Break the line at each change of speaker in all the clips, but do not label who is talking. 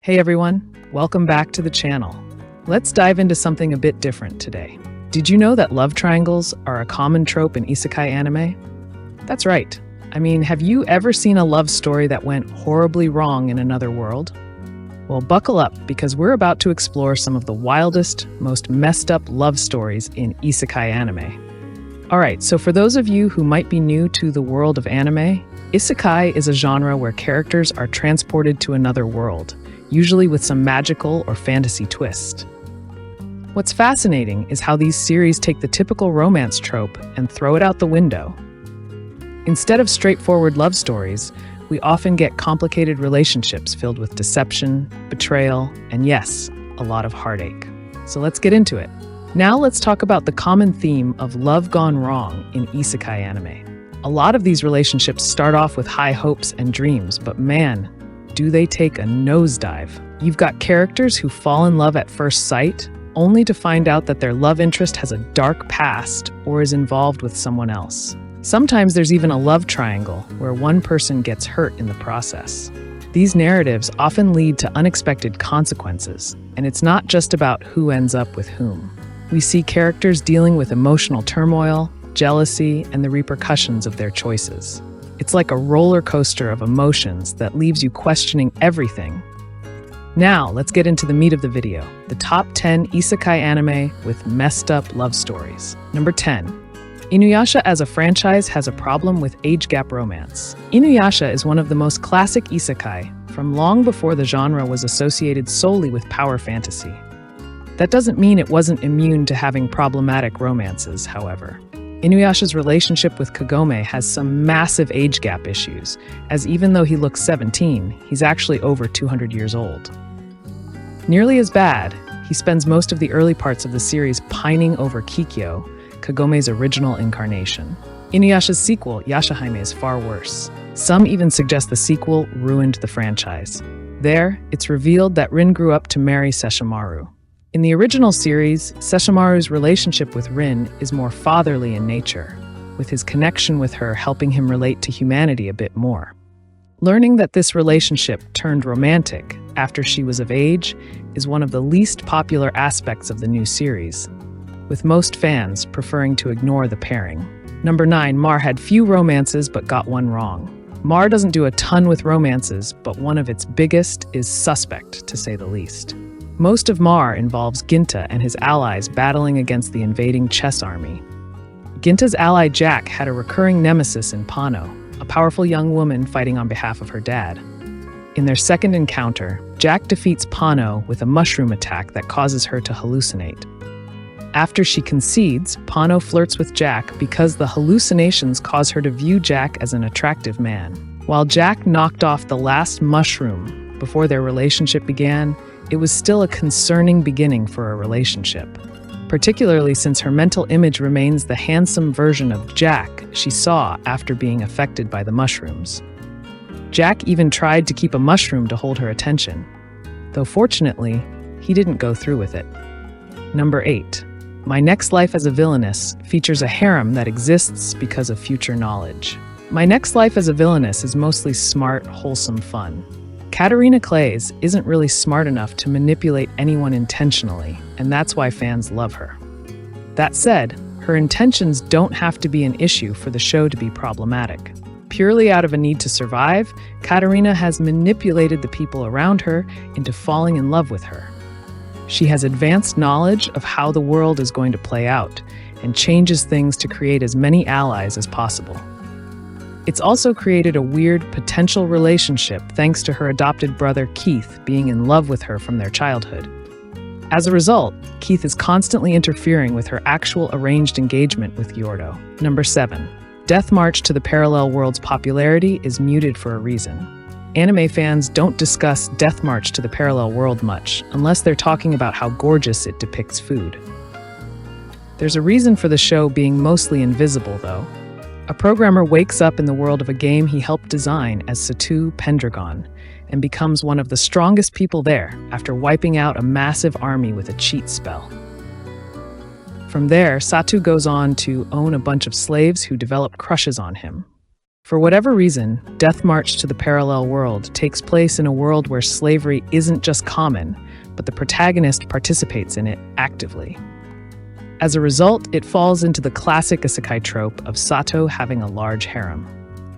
Hey everyone, welcome back to the channel. Let's dive into something a bit different today. Did you know that love triangles are a common trope in Isekai anime? That's right. Have you ever seen a love story that went horribly wrong in another world? Well, buckle up because we're about to explore some of the wildest, most messed up love stories in Isekai anime. Alright, so for those of you who might be new to the world of anime, Isekai is a genre where characters are transported to another world, usually with some magical or fantasy twist. What's fascinating is how these series take the typical romance trope and throw it out the window. Instead of straightforward love stories, we often get complicated relationships filled with deception, betrayal, and yes, a lot of heartache. So let's get into it. Now let's talk about the common theme of love gone wrong in Isekai anime. A lot of these relationships start off with high hopes and dreams, but man, do they take a nosedive. You've got characters who fall in love at first sight, only to find out that their love interest has a dark past or is involved with someone else. Sometimes there's even a love triangle where one person gets hurt in the process. These narratives often lead to unexpected consequences, and it's not just about who ends up with whom. We see characters dealing with emotional turmoil, jealousy, and the repercussions of their choices. It's like a roller coaster of emotions that leaves you questioning everything. Now, let's get into the meat of the video, the top 10 Isekai anime with messed up love stories. Number 10. Inuyasha as a franchise has a problem with age gap romance. Inuyasha is one of the most classic isekai from long before the genre was associated solely with power fantasy. That doesn't mean it wasn't immune to having problematic romances, however. Inuyasha's relationship with Kagome has some massive age gap issues, as even though he looks 17, he's actually over 200 years old. Nearly as bad, he spends most of the early parts of the series pining over Kikyo, Kagome's original incarnation. Inuyasha's sequel, Yashahime, is far worse. Some even suggest the sequel ruined the franchise. There, it's revealed that Rin grew up to marry Sesshomaru. In the original series, Sesshomaru's relationship with Rin is more fatherly in nature, with his connection with her helping him relate to humanity a bit more. Learning that this relationship turned romantic after she was of age is one of the least popular aspects of the new series, with most fans preferring to ignore the pairing. Number 9, Mar had few romances but got one wrong. Mar doesn't do a ton with romances, but one of its biggest is suspect, to say the least. Most of Mar involves Ginta and his allies battling against the invading chess army. Ginta's ally Jack had a recurring nemesis in Pano, a powerful young woman fighting on behalf of her dad. In their second encounter, Jack defeats Pano with a mushroom attack that causes her to hallucinate. After she concedes, Pano flirts with Jack because the hallucinations cause her to view Jack as an attractive man. While Jack knocked off the last mushroom before their relationship began, it was still a concerning beginning for a relationship, particularly since her mental image remains the handsome version of Jack she saw after being affected by the mushrooms. Jack even tried to keep a mushroom to hold her attention, though fortunately, he didn't go through with it. Number 8. My Next Life as a Villainess features a harem that exists because of future knowledge. My Next Life as a Villainess is mostly smart, wholesome fun. Katarina Clays isn't really smart enough to manipulate anyone intentionally, and that's why fans love her. That said, her intentions don't have to be an issue for the show to be problematic. Purely out of a need to survive, Katarina has manipulated the people around her into falling in love with her. She has advanced knowledge of how the world is going to play out and changes things to create as many allies as possible. It's also created a weird potential relationship thanks to her adopted brother Keith being in love with her from their childhood. As a result, Keith is constantly interfering with her actual arranged engagement with Yordo. Number 7. Death March to the Parallel World's popularity is muted for a reason. Anime fans don't discuss Death March to the Parallel World much, unless they're talking about how gorgeous it depicts food. There's a reason for the show being mostly invisible, though. A programmer wakes up in the world of a game he helped design as Satu Pendragon and becomes one of the strongest people there after wiping out a massive army with a cheat spell. From there, Satu goes on to own a bunch of slaves who develop crushes on him. For whatever reason, Death March to the Parallel World takes place in a world where slavery isn't just common, but the protagonist participates in it actively. As a result, it falls into the classic isekai trope of Sato having a large harem.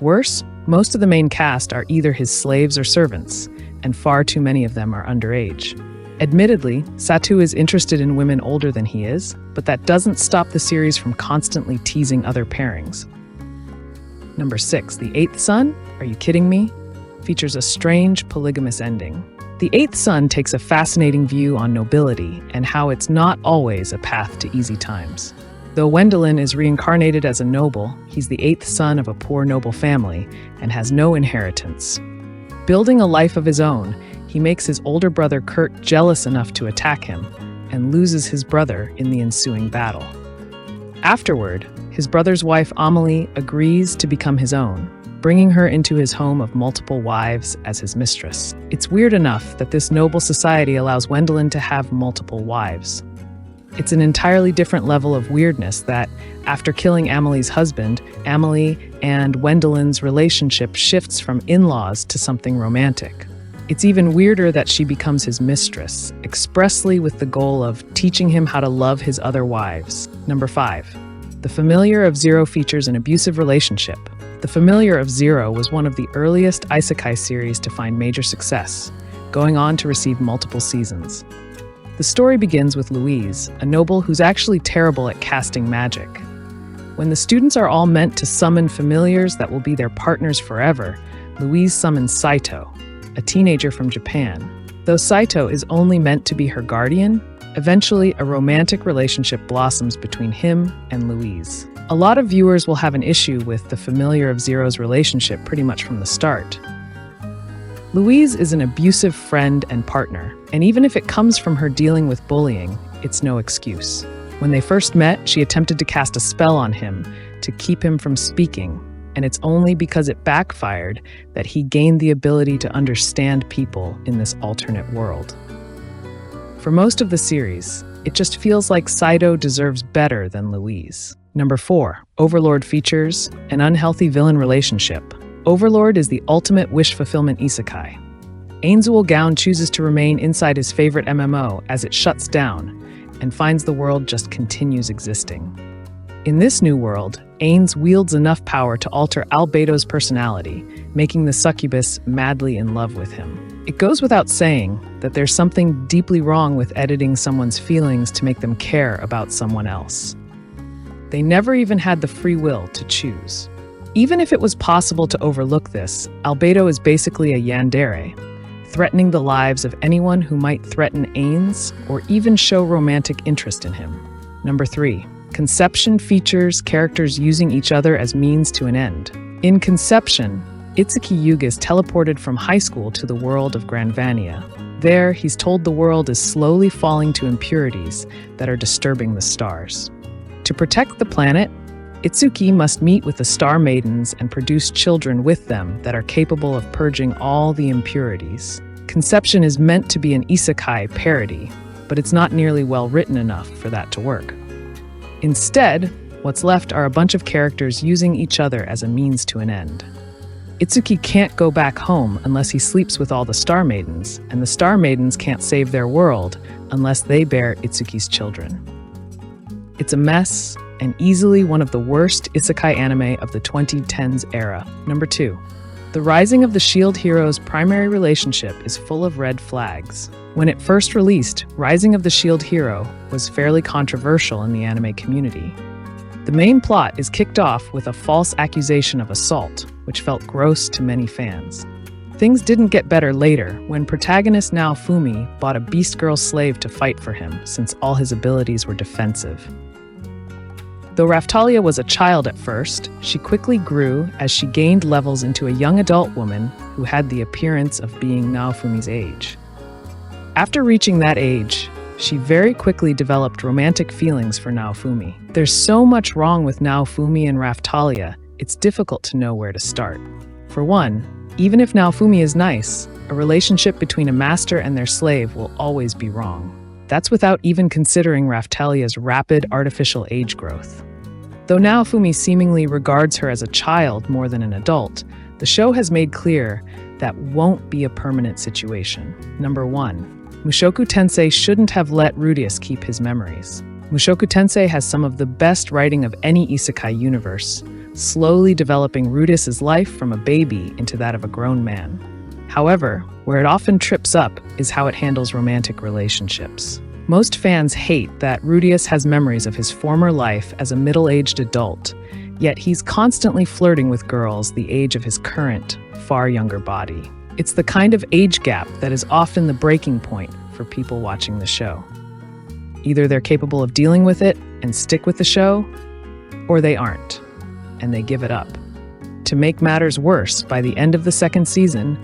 Worse, most of the main cast are either his slaves or servants, and far too many of them are underage. Admittedly, Sato is interested in women older than he is, but that doesn't stop the series from constantly teasing other pairings. Number 6, The Eighth Son? Are you kidding me? Features a strange, polygamous ending. The Eighth Son takes a fascinating view on nobility and how it's not always a path to easy times. Though Wendelin is reincarnated as a noble, he's the eighth son of a poor noble family and has no inheritance. Building a life of his own, he makes his older brother Kurt jealous enough to attack him and loses his brother in the ensuing battle. Afterward, his brother's wife Amelie agrees to become his own, bringing her into his home of multiple wives as his mistress. It's weird enough that this noble society allows Wendelin to have multiple wives. It's an entirely different level of weirdness that, after killing Amelie's husband, Amelie and Wendelin's relationship shifts from in-laws to something romantic. It's even weirder that she becomes his mistress, expressly with the goal of teaching him how to love his other wives. Number 5. The Familiar of Zero features an abusive relationship. The Familiar of Zero was one of the earliest isekai series to find major success, going on to receive multiple seasons. The story begins with Louise, a noble who's actually terrible at casting magic. When the students are all meant to summon familiars that will be their partners forever, Louise summons Saito, a teenager from Japan. Though Saito is only meant to be her guardian, eventually a romantic relationship blossoms between him and Louise. A lot of viewers will have an issue with the Familiar of Zero's relationship pretty much from the start. Louise is an abusive friend and partner, and even if it comes from her dealing with bullying, it's no excuse. When they first met, she attempted to cast a spell on him to keep him from speaking, and it's only because it backfired that he gained the ability to understand people in this alternate world. For most of the series, it just feels like Saito deserves better than Louise. Number 4. Overlord features an unhealthy villain relationship. Overlord is the ultimate wish fulfillment isekai. Ainzul Gown chooses to remain inside his favorite MMO as it shuts down and finds the world just continues existing. In this new world, Ains wields enough power to alter Albedo's personality, making the succubus madly in love with him. It goes without saying that there's something deeply wrong with editing someone's feelings to make them care about someone else. They never even had the free will to choose. Even if it was possible to overlook this, Albedo is basically a yandere, threatening the lives of anyone who might threaten Ains or even show romantic interest in him. Number 3. Conception features characters using each other as means to an end. In Conception, Itsuki Yuga is teleported from high school to the world of Granvania. There, he's told the world is slowly falling to impurities that are disturbing the stars. To protect the planet, Itsuki must meet with the Star Maidens and produce children with them that are capable of purging all the impurities. Conception is meant to be an isekai parody, but it's not nearly well written enough for that to work. Instead, what's left are a bunch of characters using each other as a means to an end. Itsuki can't go back home unless he sleeps with all the Star Maidens, and the Star Maidens can't save their world unless they bear Itsuki's children. It's a mess, and easily one of the worst isekai anime of the 2010s era. Number 2. The Rising of the Shield Hero's primary relationship is full of red flags. When it first released, Rising of the Shield Hero was fairly controversial in the anime community. The main plot is kicked off with a false accusation of assault, which felt gross to many fans. Things didn't get better later when protagonist Naofumi bought a Beast Girl slave to fight for him since all his abilities were defensive. Though Raftalia was a child at first, she quickly grew as she gained levels into a young adult woman who had the appearance of being Naofumi's age. After reaching that age, she very quickly developed romantic feelings for Naofumi. There's so much wrong with Naofumi and Raftalia, it's difficult to know where to start. For one, even if Naofumi is nice, a relationship between a master and their slave will always be wrong. That's without even considering Raftalia's rapid artificial age growth. Though now Fumi seemingly regards her as a child more than an adult, the show has made clear that won't be a permanent situation. Number 1. Mushoku Tensei shouldn't have let Rudeus keep his memories. Mushoku Tensei has some of the best writing of any isekai universe, slowly developing Rudeus's life from a baby into that of a grown man. However, where it often trips up is how it handles romantic relationships. Most fans hate that Rudeus has memories of his former life as a middle-aged adult, yet he's constantly flirting with girls the age of his current, far younger body. It's the kind of age gap that is often the breaking point for people watching the show. Either they're capable of dealing with it and stick with the show, or they aren't, and they give it up. To make matters worse, by the end of the second season,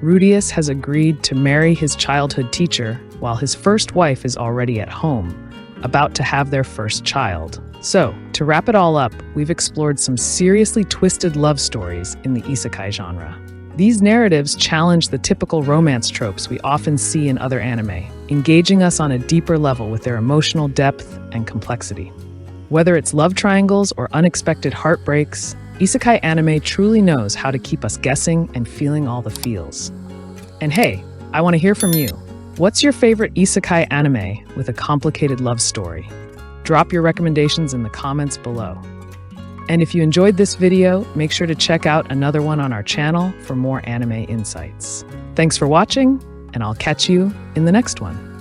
Rudeus has agreed to marry his childhood teacher while his first wife is already at home, about to have their first child. So, to wrap it all up, we've explored some seriously twisted love stories in the isekai genre. These narratives challenge the typical romance tropes we often see in other anime, engaging us on a deeper level with their emotional depth and complexity. Whether it's love triangles or unexpected heartbreaks, Isekai Anime truly knows how to keep us guessing and feeling all the feels. And hey, I want to hear from you. What's your favorite Isekai Anime with a complicated love story? Drop your recommendations in the comments below. And if you enjoyed this video, make sure to check out another one on our channel for more anime insights. Thanks for watching, and I'll catch you in the next one.